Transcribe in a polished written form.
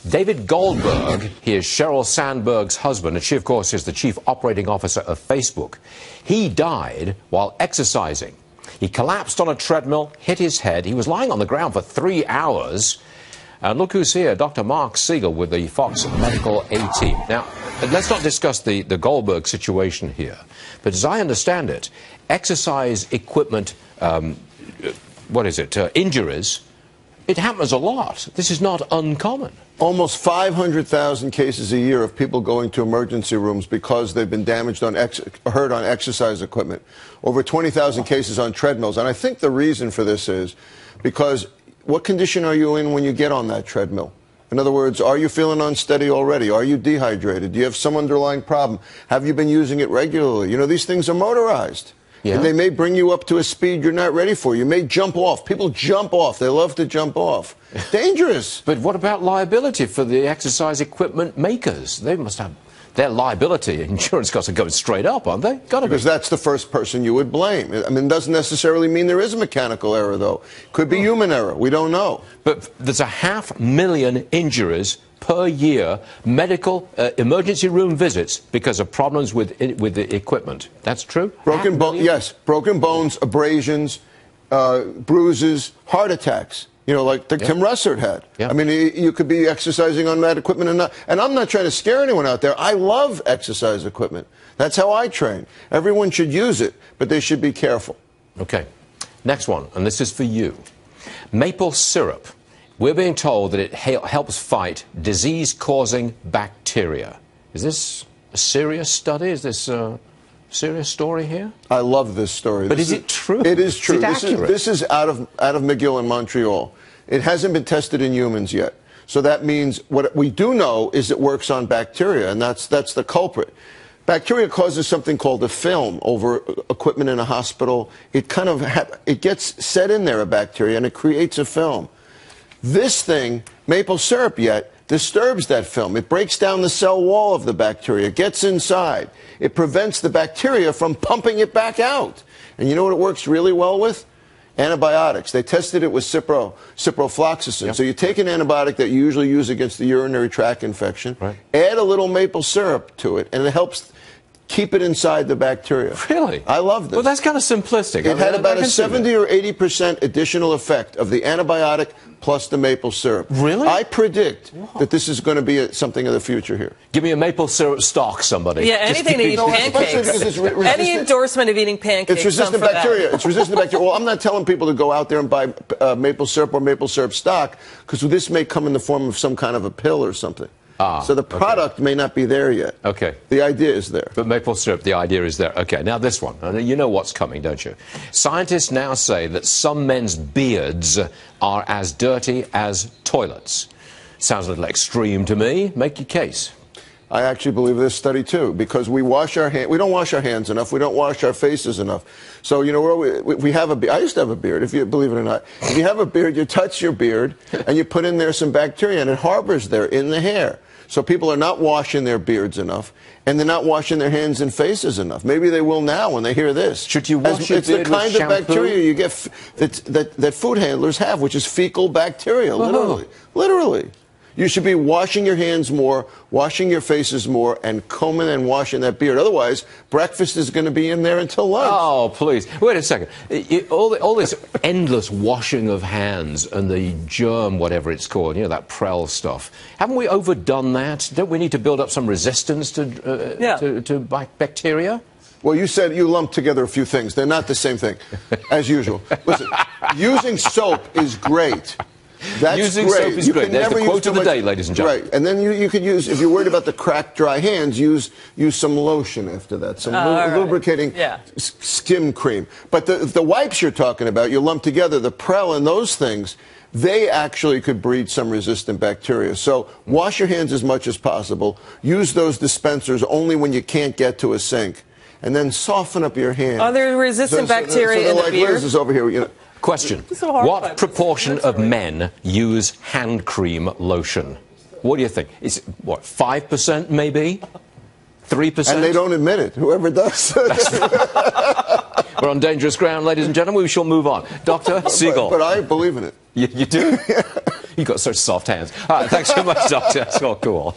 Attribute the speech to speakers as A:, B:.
A: David Goldberg, he is Sheryl Sandberg's husband, and she, of course, is the chief operating officer of Facebook. He died while exercising. He collapsed on a treadmill, hit his head. He was lying on the ground for 3 hours. And look who's here, Dr. Marc Siegel with the Fox Medical A-Team. Now, let's not discuss the Goldberg situation here. But as I understand it, exercise equipment, injuries, it happens a lot. This is not uncommon.
B: Almost 500,000 cases a year of people going to emergency rooms because they've been damaged hurt on exercise equipment. Over 20,000 cases on treadmills. And I think the reason for this is because what condition are you in when you get on that treadmill? In other words, are you feeling unsteady already? Are you dehydrated? Do you have some underlying problem? Have you been using it regularly? You know, these things are motorized. Yeah. And they may bring you up to a speed you're not ready for. You may jump off. People jump off. They love to jump off. Dangerous.
A: But what about liability for the exercise equipment makers? They must have their liability insurance costs are going straight up, aren't they? Gotta be.
B: Because that's the first person you would blame. I mean, it doesn't necessarily mean there is a mechanical error, though. Could be human error. We don't know.
A: But there's 500,000 injuries per year, medical emergency room visits because of problems with the equipment. That's true?
B: Broken bones, yes. Broken bones, abrasions, bruises, heart attacks. You know, like Tim Russert had. I mean, you could be exercising on that equipment and not. And I'm not trying to scare anyone out there. I love exercise equipment. That's how I train. Everyone should use it, but they should be careful.
A: Okay. Next one, and this is for you. Maple syrup. We're being told that it helps fight disease-causing bacteria. Is this a serious study? Is this a serious story here?
B: I love this story.
A: But is it true?
B: It is true.
A: Is it accurate?
B: This is out of McGill in Montreal. It hasn't been tested in humans yet. So that means what we do know is it works on bacteria, and that's the culprit. Bacteria causes something called a film over equipment in a hospital. It kind of it gets set in there, a bacteria, and it creates a film. This thing, maple syrup disturbs that film. It breaks down the cell wall of the bacteria, gets inside. It prevents the bacteria from pumping it back out. And you know what it works really well with? Antibiotics. They tested it with ciprofloxacin. Yep. So you take an antibiotic that you usually use against the urinary tract infection, add a little maple syrup to it, and it helps keep it inside the bacteria.
A: Really?
B: I love this.
A: Well, that's kind of simplistic.
B: It had about a 70 or 80% additional effect of the antibiotic plus the maple syrup.
A: Really?
B: I predict that this is going to be something of the future here.
A: Give me a maple syrup stock, somebody.
C: Yeah, anything to eat pancakes. Any endorsement of eating pancakes.
B: It's resistant bacteria. It's resistant to bacteria. Well, I'm not telling people to go out there and buy maple syrup or maple syrup stock, because this may come in the form of some kind of a pill or something. So the product may not be there yet.
A: Okay.
B: The idea is there.
A: But maple syrup, the idea is there. Okay, now this one. You know what's coming, don't you? Scientists now say that some men's beards are as dirty as toilets. Sounds a little extreme to me. Make your case.
B: I actually believe this study, too, because we wash our hands. We don't wash our hands enough. We don't wash our faces enough. So, you know, we have a beard. I used to have a beard, if you believe it or not. If you have a beard, you touch your beard, and you put in there some bacteria, and it harbors there in the hair. So people are not washing their beards enough, and they're not washing their hands and faces enough. Maybe they will now when they hear this.
A: Should you wash your beard with shampoo?
B: It's the kind of bacteria you get that food handlers have, which is fecal bacteria, literally. Literally. You should be washing your hands more, washing your faces more, and combing and washing that beard. Otherwise, breakfast is going to be in there until lunch.
A: Oh, please. Wait a second. All this endless washing of hands and the germ, whatever it's called, you know, that Prel stuff. Haven't we overdone that? Don't we need to build up some resistance to bacteria?
B: Well, you said you lumped together a few things. They're not the same thing, as usual. Listen, using soap is great. That's
A: using
B: great.
A: soap is great. There's the quote of the day, ladies and gentlemen.
B: Right, and then you could use, if you're worried about the cracked, dry hands, use some lotion after that, some lubricating skin cream. But the wipes you're talking about, you lump together the Prel and those things, they actually could breed some resistant bacteria. So wash your hands as much as possible. Use those dispensers only when you can't get to a sink, and then soften up your hands.
C: Are there resistant bacteria in the beard?
B: Liz is over here, you know.
A: Question. What proportion of men use hand cream lotion? What do you think? Is it, what, 5% maybe? 3%?
B: And they don't admit it, whoever does.
A: We're on dangerous ground, ladies and gentlemen. We shall move on. Dr. Siegel.
B: But I believe in it.
A: You do? You've got such soft hands. Thanks so much, Doctor. It's all cool.